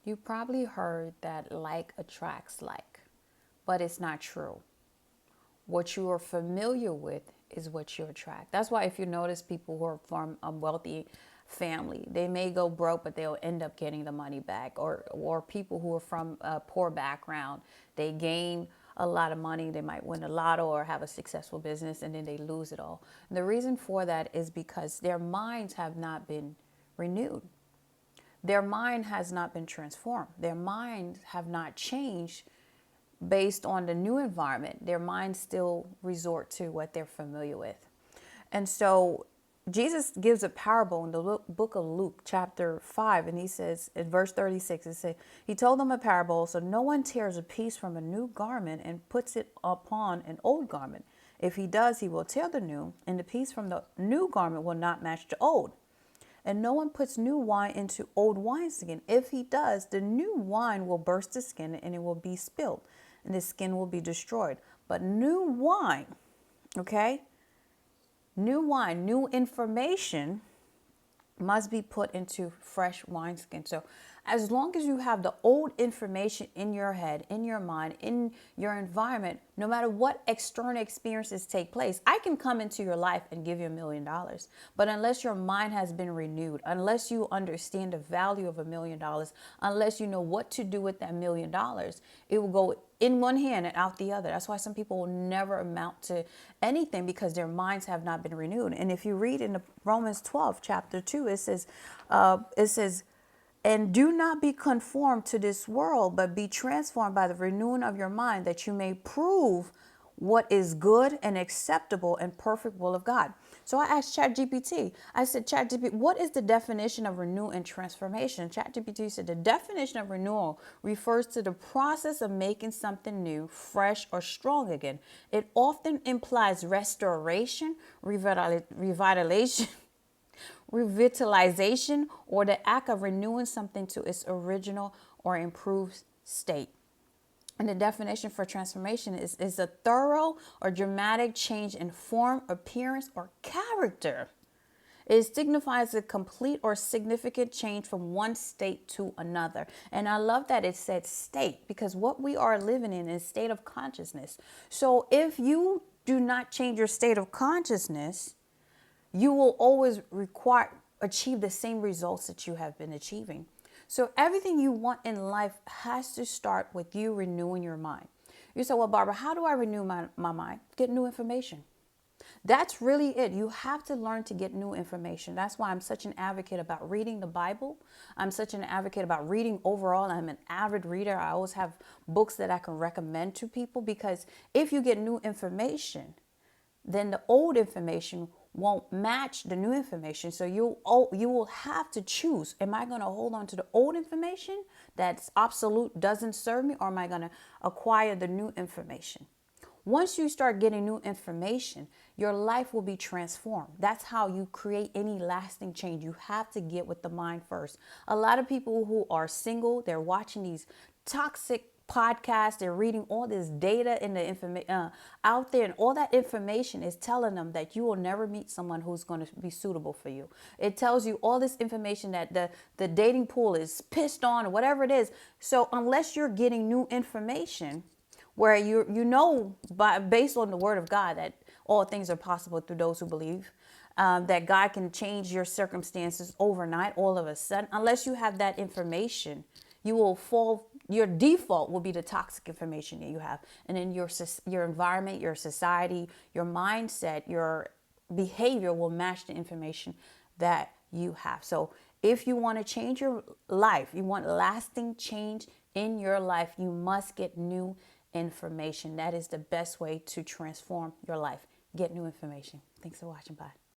You probably heard that like attracts like, but it's not true. What you are familiar with is what you attract. That's why if you notice people who are from a wealthy family, they may go broke, but they'll end up getting the money back. Or people who are from a poor background, they gain a lot of money. They might win a lotto or have a successful business, and then they lose it all. And the reason for that is because their minds have not been renewed. Their mind has not been transformed. Their minds have not changed based on the new environment. Their minds still resort to what they're familiar with. And so Jesus gives a parable in the book of Luke, chapter 5, and he says, in verse 36, it says, he told them a parable, so no one tears a piece from a new garment and puts it upon an old garment. If he does, he will tear the new, and the piece from the new garment will not match the old. And no one puts new wine into old wineskin. If he does, the new wine will burst the skin and it will be spilled, and the skin will be destroyed. But new wine, okay? New wine, new information must be put into fresh wineskin. So as long as you have the old information in your head, in your mind, in your environment, no matter what external experiences take place, I can come into your life and give you $1,000,000. But unless your mind has been renewed, unless you understand the value of $1,000,000, unless you know what to do with that $1,000,000, it will go in one hand and out the other. That's why some people will never amount to anything, because their minds have not been renewed. And if you read in the Romans 12, chapter 2, it says, and do not be conformed to this world, but be transformed by the renewing of your mind, that you may prove what is good and acceptable and perfect will of God. So I asked ChatGPT, I said, ChatGPT, what is the definition of renewal and transformation? ChatGPT said the definition of renewal refers to the process of making something new, fresh, or strong again. It often implies restoration, revitalization, or the act of renewing something to its original or improved state. And the definition for transformation is a thorough or dramatic change in form, appearance, or character. It signifies a complete or significant change from one state to another. And I love that it said state, because what we are living in is state of consciousness. So if you do not change your state of consciousness, you will always achieve the same results that you have been achieving. So everything you want in life has to start with you renewing your mind. You say, well, Barbara, how do I renew my mind? Get new information. That's really it. You have to learn to get new information. That's why I'm such an advocate about reading the Bible. I'm such an advocate about reading overall. I'm an avid reader. I always have books that I can recommend to people, because if you get new information, then the old information won't match the new information. So you will have to choose. Am I going to hold on to the old information that's obsolete, doesn't serve me, or am I going to acquire the new information? Once you start getting new information, your life will be transformed. That's how you create any lasting change. You have to get with the mind first. A lot of people who are single, they're watching these toxic podcasts, they're reading all this data in the information out there, and all that information is telling them that you will never meet someone who's going to be suitable for you. It tells you all this information that the dating pool is pissed on, or whatever it is. So unless you're getting new information where you know based on the word of God that all things are possible through those who believe, that God can change your circumstances overnight, all of a sudden, unless you have that information, you will fall. Your default will be the toxic information that you have. And then your environment, your society, your mindset, your behavior will match the information that you have. So if you want to change your life, you want lasting change in your life, you must get new information. That is the best way to transform your life. Get new information. Thanks for watching. Bye.